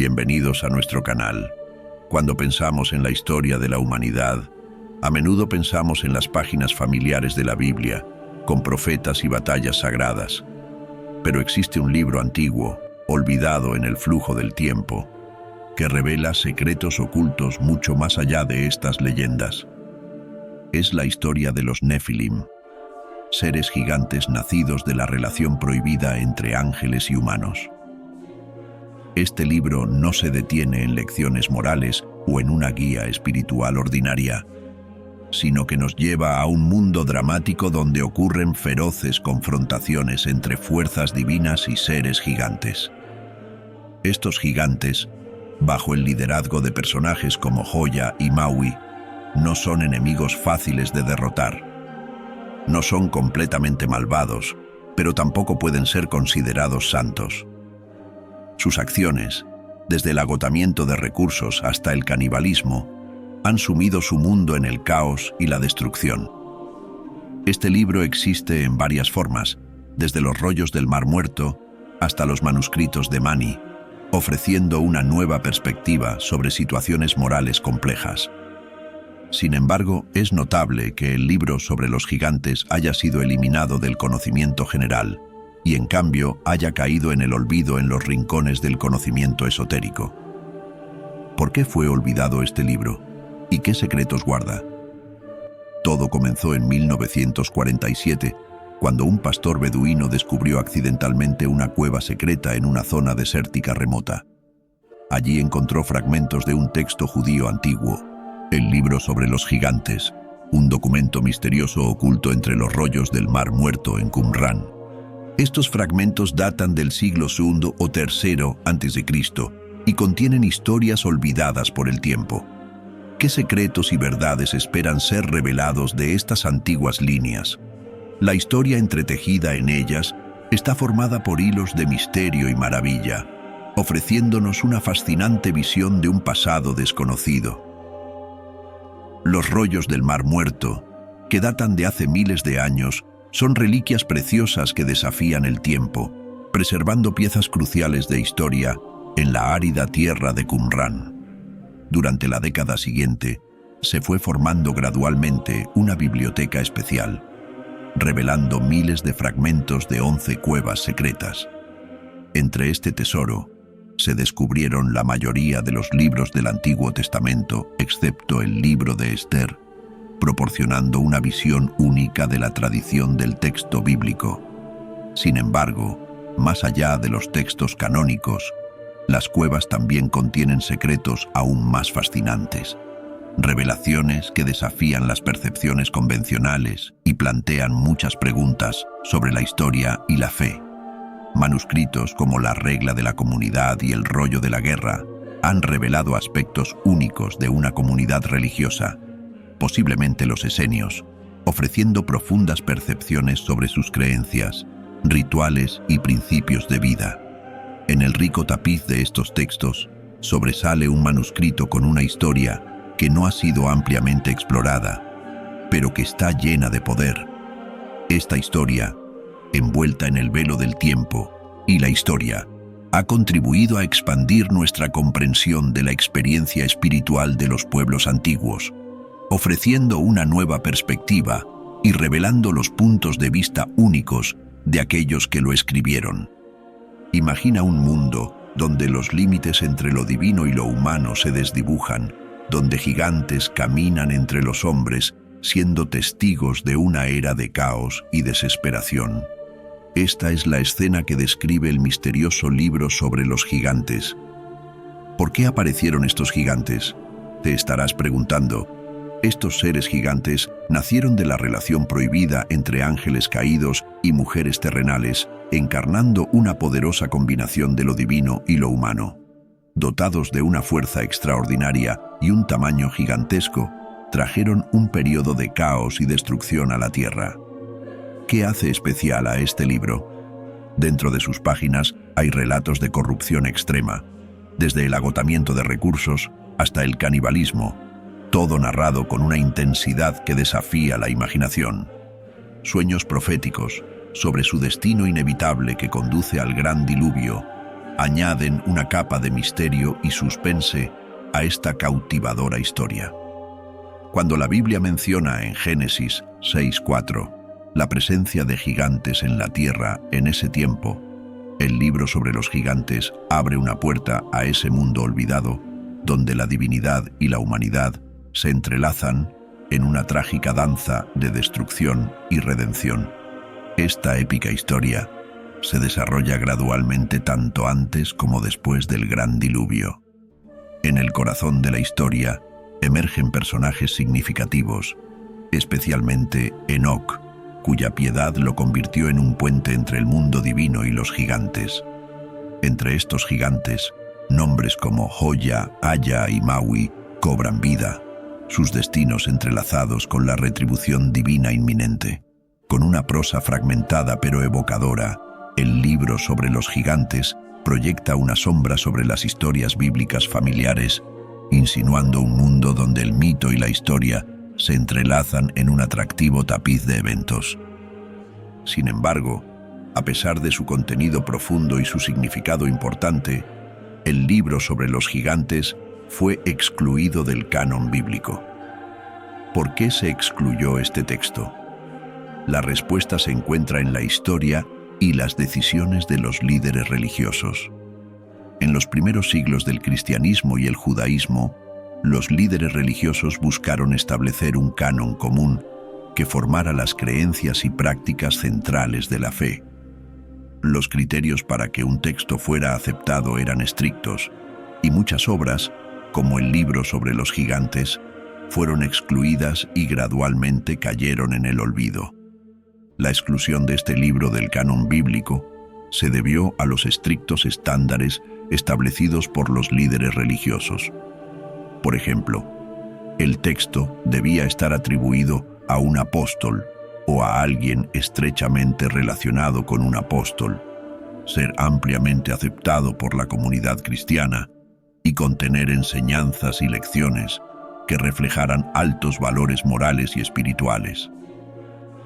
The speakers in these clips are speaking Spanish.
Bienvenidos a nuestro canal. Cuando pensamos en la historia de la humanidad, a menudo pensamos en las páginas familiares de la Biblia, con profetas y batallas sagradas. Pero existe un libro antiguo, olvidado en el flujo del tiempo, que revela secretos ocultos mucho más allá de estas leyendas. Es la historia de los Nefilim, seres gigantes nacidos de la relación prohibida entre ángeles y humanos. Este libro no se detiene en lecciones morales o en una guía espiritual ordinaria, sino que nos lleva a un mundo dramático donde ocurren feroces confrontaciones entre fuerzas divinas y seres gigantes. Estos gigantes, bajo el liderazgo de personajes como Joya y Maui, no son enemigos fáciles de derrotar. No son completamente malvados, pero tampoco pueden ser considerados santos. Sus acciones, desde el agotamiento de recursos hasta el canibalismo, han sumido su mundo en el caos y la destrucción. Este libro existe en varias formas, desde los rollos del Mar Muerto hasta los manuscritos de Mani, ofreciendo una nueva perspectiva sobre situaciones morales complejas. Sin embargo, es notable que el libro sobre los gigantes haya sido eliminado del conocimiento general y, en cambio, haya caído en el olvido en los rincones del conocimiento esotérico. ¿Por qué fue olvidado este libro? ¿Y qué secretos guarda? Todo comenzó en 1947, cuando un pastor beduino descubrió accidentalmente una cueva secreta en una zona desértica remota. Allí encontró fragmentos de un texto judío antiguo, el libro sobre los gigantes, un documento misterioso oculto entre los rollos del Mar Muerto en Qumrán. Estos fragmentos datan del siglo II o III a.C. y contienen historias olvidadas por el tiempo. ¿Qué secretos y verdades esperan ser revelados de estas antiguas líneas? La historia entretejida en ellas está formada por hilos de misterio y maravilla, ofreciéndonos una fascinante visión de un pasado desconocido. Los rollos del Mar Muerto, que datan de hace miles de años, son reliquias preciosas que desafían el tiempo, preservando piezas cruciales de historia en la árida tierra de Qumrán. Durante la década siguiente, se fue formando gradualmente una biblioteca especial, revelando miles de fragmentos de 11 cuevas secretas. Entre este tesoro, se descubrieron la mayoría de los libros del Antiguo Testamento, excepto el libro de Esther, proporcionando una visión única de la tradición del texto bíblico. Sin embargo, más allá de los textos canónicos, las cuevas también contienen secretos aún más fascinantes, revelaciones que desafían las percepciones convencionales y plantean muchas preguntas sobre la historia y la fe. Manuscritos como La regla de la comunidad y El rollo de la guerra han revelado aspectos únicos de una comunidad religiosa, posiblemente los esenios, ofreciendo profundas percepciones sobre sus creencias, rituales y principios de vida. En el rico tapiz de estos textos sobresale un manuscrito con una historia que no ha sido ampliamente explorada, pero que está llena de poder. Esta historia, envuelta en el velo del tiempo y la historia, ha contribuido a expandir nuestra comprensión de la experiencia espiritual de los pueblos antiguos, ofreciendo una nueva perspectiva y revelando los puntos de vista únicos de aquellos que lo escribieron. Imagina un mundo donde los límites entre lo divino y lo humano se desdibujan, donde gigantes caminan entre los hombres, siendo testigos de una era de caos y desesperación. Esta es la escena que describe el misterioso libro sobre los gigantes. ¿Por qué aparecieron estos gigantes? Te estarás preguntando. Estos seres gigantes nacieron de la relación prohibida entre ángeles caídos y mujeres terrenales, encarnando una poderosa combinación de lo divino y lo humano. Dotados de una fuerza extraordinaria y un tamaño gigantesco, trajeron un periodo de caos y destrucción a la Tierra. ¿Qué hace especial a este libro? Dentro de sus páginas hay relatos de corrupción extrema, desde el agotamiento de recursos hasta el canibalismo, todo narrado con una intensidad que desafía la imaginación. Sueños proféticos sobre su destino inevitable que conduce al gran diluvio añaden una capa de misterio y suspense a esta cautivadora historia. Cuando la Biblia menciona en Génesis 6:4 la presencia de gigantes en la tierra en ese tiempo, el libro sobre los gigantes abre una puerta a ese mundo olvidado, donde la divinidad y la humanidad se entrelazan en una trágica danza de destrucción y redención. Esta épica historia se desarrolla gradualmente tanto antes como después del gran diluvio. En el corazón de la historia emergen personajes significativos, especialmente Enoc, cuya piedad lo convirtió en un puente entre el mundo divino y los gigantes. Entre estos gigantes, nombres como Joya, Aya y Maui cobran vida, sus destinos entrelazados con la retribución divina inminente. Con una prosa fragmentada pero evocadora, el libro sobre los gigantes proyecta una sombra sobre las historias bíblicas familiares, insinuando un mundo donde el mito y la historia se entrelazan en un atractivo tapiz de eventos. Sin embargo, a pesar de su contenido profundo y su significado importante, el libro sobre los gigantes fue excluido del canon bíblico. ¿Por qué se excluyó este texto? La respuesta se encuentra en la historia y las decisiones de los líderes religiosos. En los primeros siglos del cristianismo y el judaísmo, los líderes religiosos buscaron establecer un canon común que formara las creencias y prácticas centrales de la fe. Los criterios para que un texto fuera aceptado eran estrictos, y muchas obras, como el libro sobre los gigantes, fueron excluidas y gradualmente cayeron en el olvido. La exclusión de este libro del canon bíblico se debió a los estrictos estándares establecidos por los líderes religiosos. Por ejemplo, el texto debía estar atribuido a un apóstol o a alguien estrechamente relacionado con un apóstol, ser ampliamente aceptado por la comunidad cristiana y contener enseñanzas y lecciones que reflejaran altos valores morales y espirituales.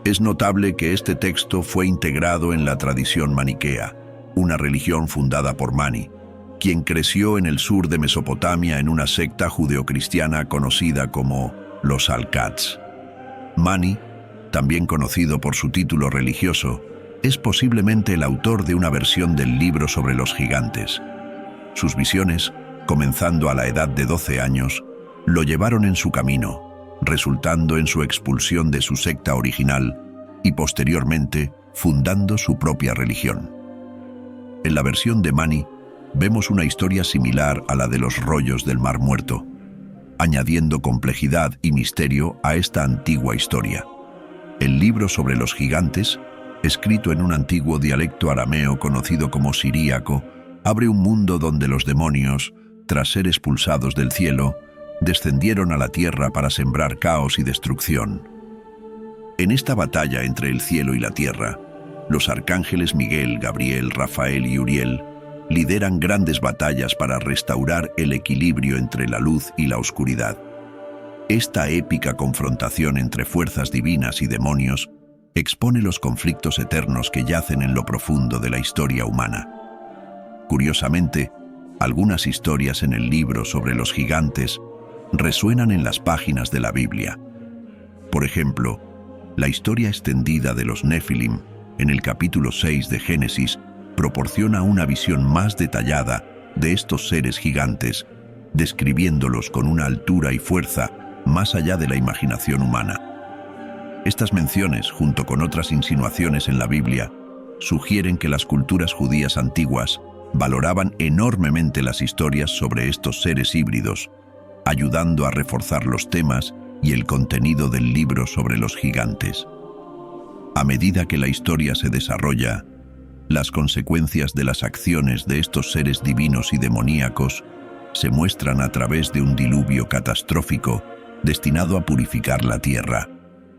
Es notable que este texto fue integrado en la tradición maniquea, una religión fundada por Mani, quien creció en el sur de Mesopotamia en una secta judeocristiana conocida como los Alcats. Mani, también conocido por su título religioso, es posiblemente el autor de una versión del libro sobre los gigantes. Sus visiones, comenzando a la edad de 12 años, lo llevaron en su camino, resultando en su expulsión de su secta original y posteriormente fundando su propia religión. En la versión de Mani, vemos una historia similar a la de los rollos del Mar Muerto, añadiendo complejidad y misterio a esta antigua historia. El libro sobre los gigantes, escrito en un antiguo dialecto arameo conocido como siríaco, abre un mundo donde los demonios, tras ser expulsados del cielo, descendieron a la tierra para sembrar caos y destrucción. En esta batalla entre el cielo y la tierra, los arcángeles Miguel, Gabriel, Rafael y Uriel lideran grandes batallas para restaurar el equilibrio entre la luz y la oscuridad. Esta épica confrontación entre fuerzas divinas y demonios expone los conflictos eternos que yacen en lo profundo de la historia humana. Curiosamente, algunas historias en el libro sobre los gigantes resuenan en las páginas de la Biblia. Por ejemplo, la historia extendida de los Nefilim, en el capítulo 6 de Génesis, proporciona una visión más detallada de estos seres gigantes, describiéndolos con una altura y fuerza más allá de la imaginación humana. Estas menciones, junto con otras insinuaciones en la Biblia, sugieren que las culturas judías antiguas valoraban enormemente las historias sobre estos seres híbridos, ayudando a reforzar los temas y el contenido del libro sobre los gigantes. A medida que la historia se desarrolla, las consecuencias de las acciones de estos seres divinos y demoníacos se muestran a través de un diluvio catastrófico destinado a purificar la tierra,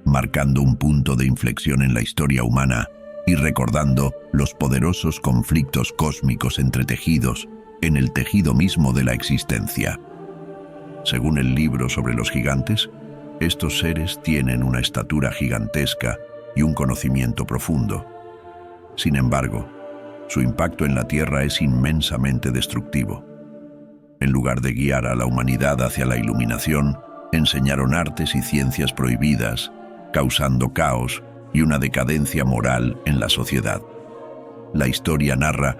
marcando un punto de inflexión en la historia humana y recordando los poderosos conflictos cósmicos entretejidos en el tejido mismo de la existencia. Según el libro sobre los gigantes, estos seres tienen una estatura gigantesca y un conocimiento profundo. Sin embargo, Su impacto en la Tierra es inmensamente destructivo. En lugar de guiar a la humanidad hacia la iluminación, enseñaron artes y ciencias prohibidas, causando caos y una decadencia moral en la sociedad. La historia narra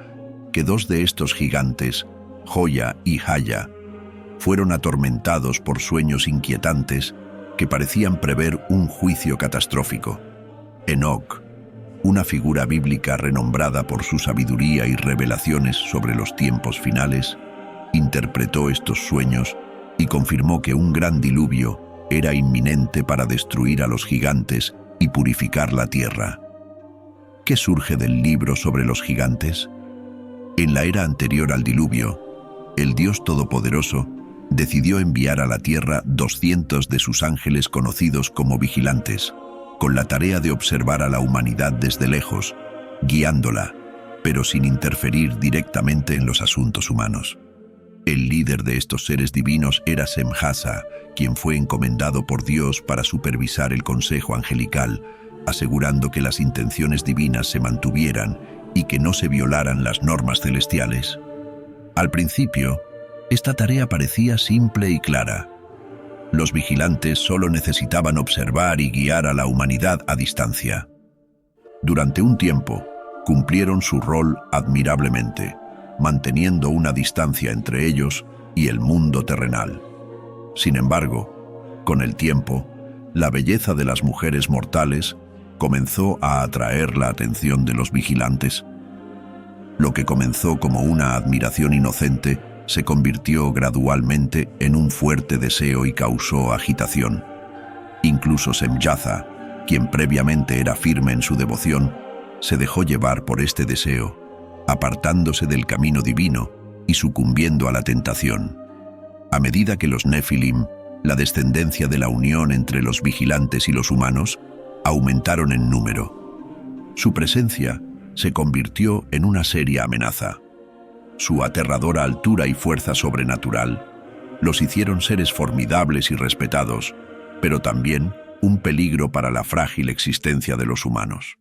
que dos de estos gigantes, Joya y Haya, fueron atormentados por sueños inquietantes que parecían prever un juicio catastrófico. Enoc, una figura bíblica renombrada por su sabiduría y revelaciones sobre los tiempos finales, interpretó estos sueños y confirmó que un gran diluvio era inminente para destruir a los gigantes y purificar la tierra. ¿Qué surge del libro sobre los gigantes? En la era anterior al diluvio, el Dios Todopoderoso decidió enviar a la tierra 200 de sus ángeles conocidos como vigilantes, con la tarea de observar a la humanidad desde lejos, guiándola, pero sin interferir directamente en los asuntos humanos. El líder de estos seres divinos era Semjasa, quien fue encomendado por Dios para supervisar el consejo angelical, asegurando que las intenciones divinas se mantuvieran y que no se violaran las normas celestiales. Al principio, esta tarea parecía simple y clara. Los vigilantes solo necesitaban observar y guiar a la humanidad a distancia. Durante un tiempo, cumplieron su rol admirablemente, manteniendo una distancia entre ellos y el mundo terrenal. Sin embargo, con el tiempo, la belleza de las mujeres mortales comenzó a atraer la atención de los vigilantes. Lo que comenzó como una admiración inocente se convirtió gradualmente en un fuerte deseo y causó agitación. Incluso Semjasa, quien previamente era firme en su devoción, se dejó llevar por este deseo, apartándose del camino divino y sucumbiendo a la tentación. A medida que los Nefilim, la descendencia de la unión entre los vigilantes y los humanos, aumentaron en número, su presencia se convirtió en una seria amenaza. Su aterradora altura y fuerza sobrenatural los hicieron seres formidables y respetados, pero también un peligro para la frágil existencia de los humanos.